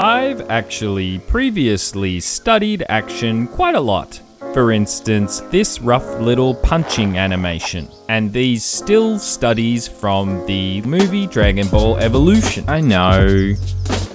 I've actually previously studied action quite a lot. For instance, this rough little punching animation, and these still studies from the movie Dragon Ball Evolution. I know.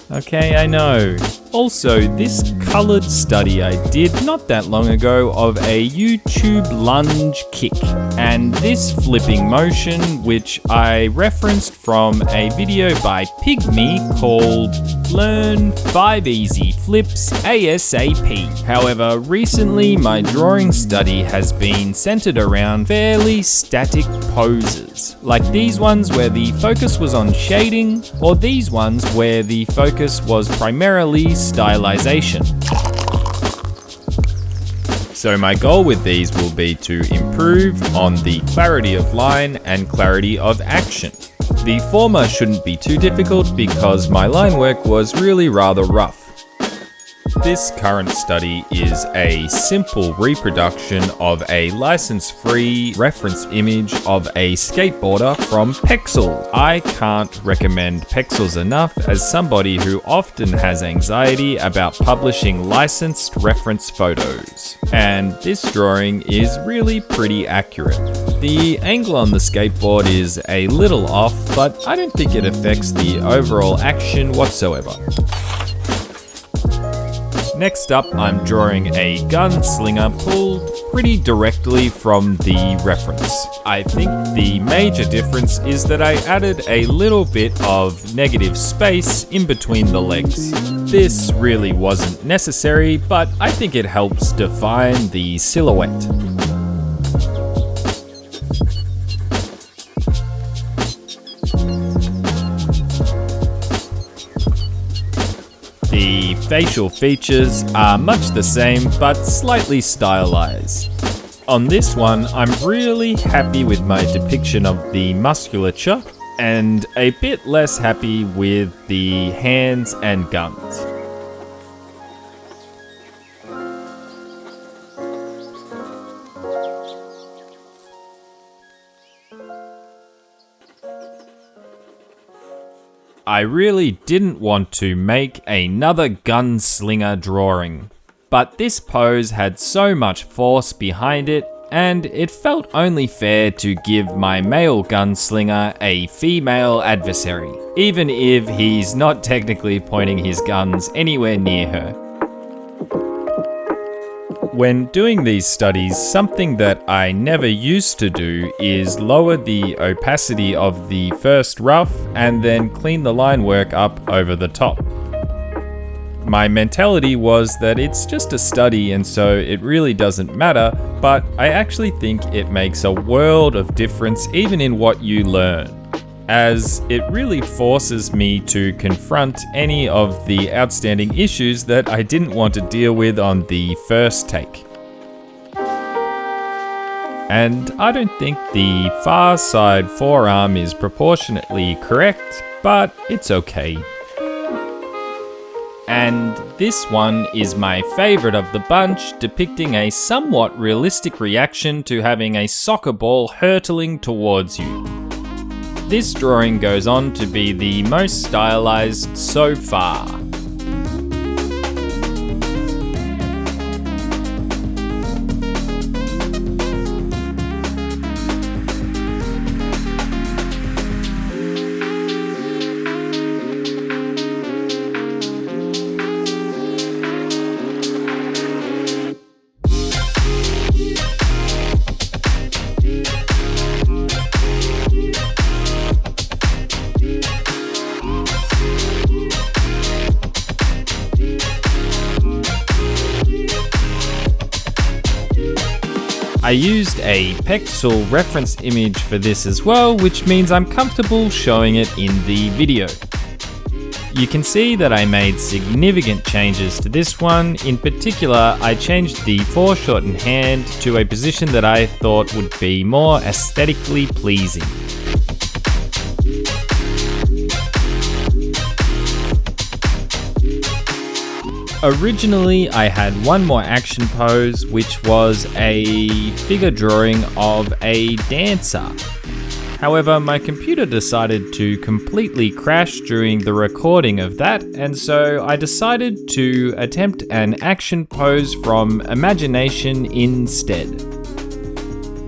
Okay, I know. Also, this colored study I did not that long ago of a YouTube lunge kick, and this flipping motion which I referenced from a video by Pygmy called Learn 5 Easy Flips ASAP. However, recently my drawing study has been centered around fairly static poses, like these ones where the focus was on shading, or these ones where the focus was primarily stylization. So my goal with these will be to improve on the clarity of line and clarity of action. The former shouldn't be too difficult because my line work was really rather rough. This current study is a simple reproduction of a license-free reference image of a skateboarder from Pexels. I can't recommend Pexels enough as somebody who often has anxiety about publishing licensed reference photos. And this drawing is really pretty accurate. The angle on the skateboard is a little off, but I don't think it affects the overall action whatsoever. Next up, I'm drawing a Gunslinger pulled pretty directly from the reference. I think the major difference is that I added a little bit of negative space in between the legs. This really wasn't necessary, but I think it helps define the silhouette. The facial features are much the same, but slightly stylized. On this one, I'm really happy with my depiction of the musculature, and a bit less happy with the hands and guns. I really didn't want to make another Gunslinger drawing, but this pose had so much force behind it, and it felt only fair to give my male Gunslinger a female adversary, even if he's not technically pointing his guns anywhere near her. When doing these studies, something that I never used to do is lower the opacity of the first rough and then clean the line work up over the top. My mentality was that it's just a study and so it really doesn't matter, but I actually think it makes a world of difference even in what you learn, as it really forces me to confront any of the outstanding issues that I didn't want to deal with on the first take. And I don't think the far side forearm is proportionately correct, but it's okay. And this one is my favorite of the bunch, depicting a somewhat realistic reaction to having a soccer ball hurtling towards you. This drawing goes on to be the most stylized so far. I used a Pexel reference image for this as well, which means I'm comfortable showing it in the video. You can see that I made significant changes to this one. In particular, I changed the foreshortened hand to a position that I thought would be more aesthetically pleasing. Originally, I had one more action pose, which was a figure drawing of a dancer. However, my computer decided to completely crash during the recording of that, and so I decided to attempt an action pose from imagination instead.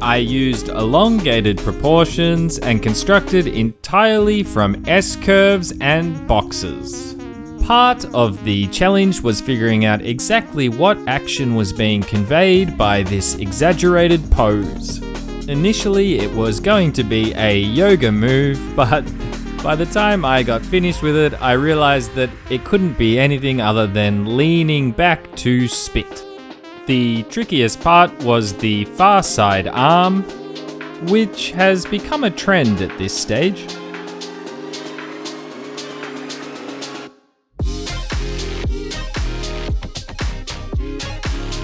I used elongated proportions and constructed entirely from S-curves and boxes. Part of the challenge was figuring out exactly what action was being conveyed by this exaggerated pose. Initially, it was going to be a yoga move, but by the time I got finished with it, I realized that it couldn't be anything other than leaning back to spit. The trickiest part was the far side arm, which has become a trend at this stage.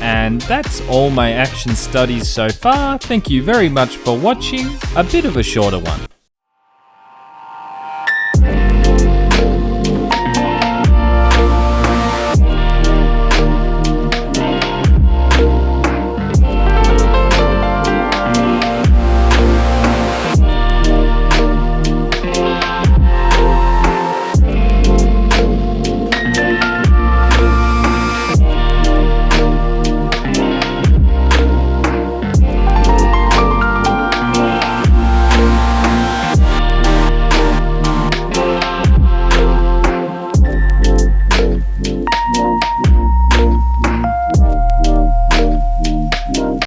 And that's all my action studies so far. Thank you very much for watching. A bit of a shorter one.